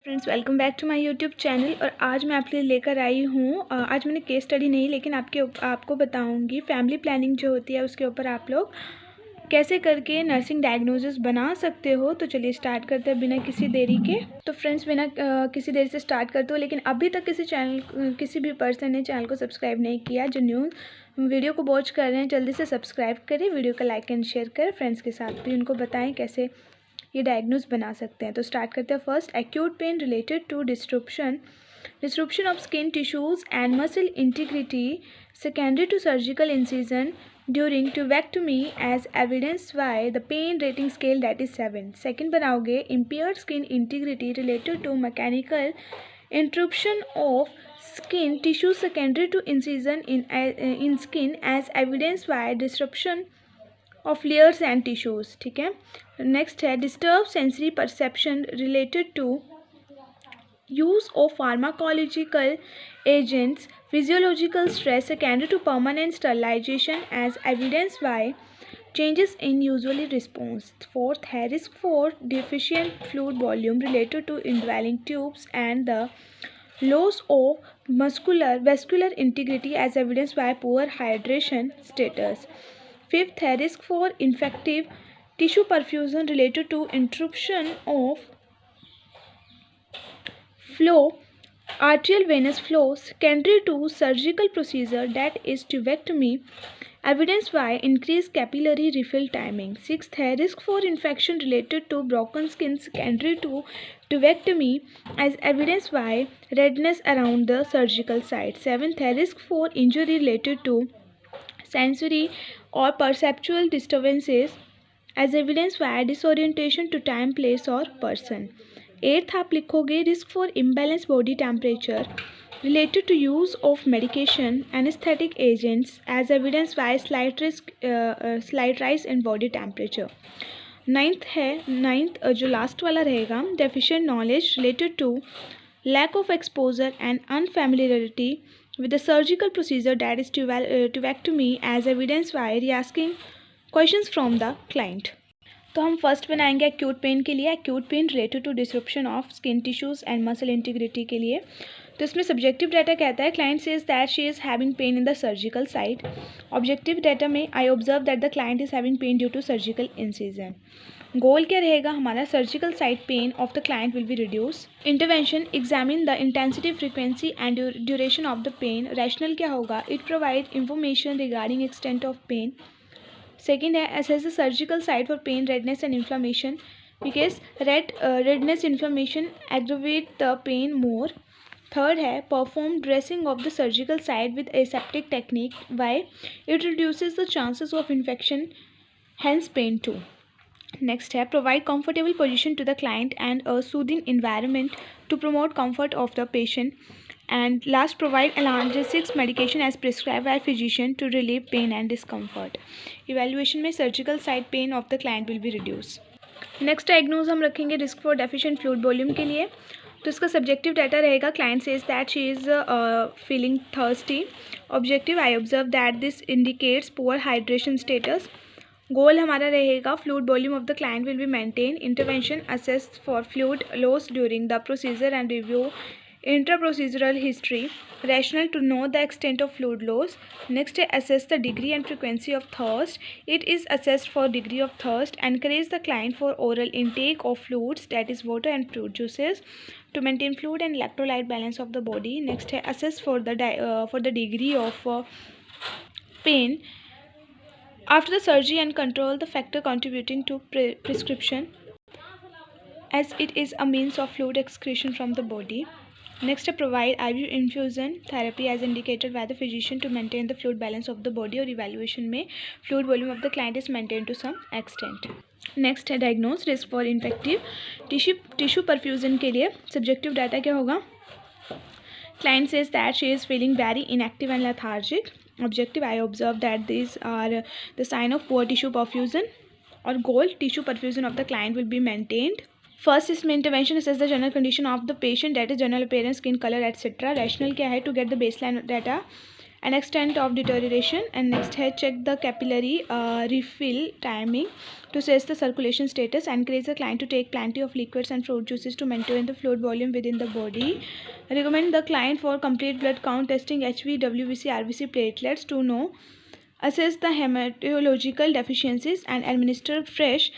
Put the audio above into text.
Friends, welcome back to my YouTube channel. और आज मैं आपके लिए लेकर आई हूँ, आज मैंने केस स्टडी नहीं लेकिन आपको बताऊँगी फैमिली प्लानिंग जो होती है उसके ऊपर आप लोग कैसे करके नर्सिंग डायग्नोसिस बना सकते हो। तो चलिए स्टार्ट करते हैं बिना किसी देरी के। तो फ्रेंड्स, बिना किसी देरी से स्टार्ट करते हो, लेकिन अभी तक किसी भी पर्सन ने चैनल को सब्सक्राइब नहीं किया, जो न्यू वीडियो को वॉच कर रहे हैं जल्दी से सब्सक्राइब करें, वीडियो को लाइक एंड शेयर करें, फ्रेंड्स के साथ भी उनको बताएं कैसे ये डायग्नोज बना सकते हैं। तो स्टार्ट करते हैं। First, acute pain related to disruption of skin tissues and muscle integrity secondary to surgical incision during tubectomy as evidence by the pain rating scale that is 7। Second बनाओगे, impaired skin integrity related to mechanical interruption of skin tissue secondary to incision in skin as evidenced by disruption of layers and tissues। ठीक है। Next है, disturb sensory perception related to use of pharmacological agents physiological stress secondary to permanent sterilization as evidence by changes in usually response। Fourth है, risk for deficient fluid volume related to indwelling tubes and the loss of vascular integrity as evidenced by poor hydration status। Fifth है, risk for ineffective tissue perfusion related to interruption of flow arterial venous flow secondary to surgical procedure that is tubectomy evidenced by increased capillary refill timing। Sixth है, risk for infection related to broken skin secondary to tubectomy as evidenced by redness around the surgical site। Seventh है, risk for injury related to sensory or perceptual disturbances as evidenced by disorientation to time, place or person। Eighth आप लिखोगे, risk for imbalance body temperature related to use of medication anaesthetic agents as evidence by slight rise in body temperature. Ninth जो last वाला रहेगा, deficient knowledge related to lack of exposure and unfamiliarity with the surgical procedure that is tubectomy as evidenced by asking questions from the client। तो हम first बनाएंगे acute pain के लिए, acute pain related to disruption of skin tissues and muscle integrity के लिए। तो इसमें subjective data कहता है, client says that she is having pain in the surgical site. Objective data में, I observe that the client is having pain due to surgical incision. Goal क्या रहेगा हमारा, surgical site pain of the client will be reduce. Intervention, examine the intensity frequency and duration of the pain. Rational क्या होगा, it provide information regarding extent of pain. Second है, assess the surgical site for pain, redness and inflammation because redness inflammation aggravate the pain more। Third है, perform dressing of the surgical site with aseptic technique, why it reduces the chances of infection hence pain too। Next है, provide comfortable position to the client and a soothing environment to promote comfort of the patient. And last, provide analgesics medication as prescribed by physician to relieve pain and discomfort। Evaluation में surgical site pain of the client will be reduced। Next diagnose हम रखेंगे risk for deficient fluid volume के लिए। तो इसका subjective data रहेगा, client says that she is feeling thirsty. Objective, I observe that this indicates poor hydration status. Goal हमारा रहेगा, fluid volume of the client will be maintain. Intervention, assess for fluid loss during the procedure and review intraprocedural history। Rational, to know the extent of fluid loss। Next, assess the degree and frequency of thirst. It is assessed for degree of thirst। Encourage the client for oral intake of fluids, that is water and fruit juices, to maintain fluid and electrolyte balance of the body। Next, assess for the degree of pain after the surgery and control the factor contributing to prescription as it is a means of fluid excretion from the body। Next, provide IV infusion therapy as indicated by the physician to maintain the fluid balance of the body। और evaluation में fluid volume of the client is maintained to some extent। Next है, diagnose risk for infective tissue perfusion के लिए subjective data क्या होगा, client says that she is feeling very inactive and lethargic। Objective, I observe that these are the sign of poor tissue perfusion। और goal, tissue perfusion of the client will be maintained। First, इसमें intervention, assess the general condition of the patient, that is general appearance, skin color etc। Rational क्या है, to get the baseline data and extent of deterioration. And next है check the capillary refill timing to assess the circulation status, encourage the client to take plenty of liquids and fruit juices to maintain the fluid volume within the body, recommend the client for complete blood count testing HV, WBC, RBC, platelets to know, assess the hematological deficiencies and administer fresh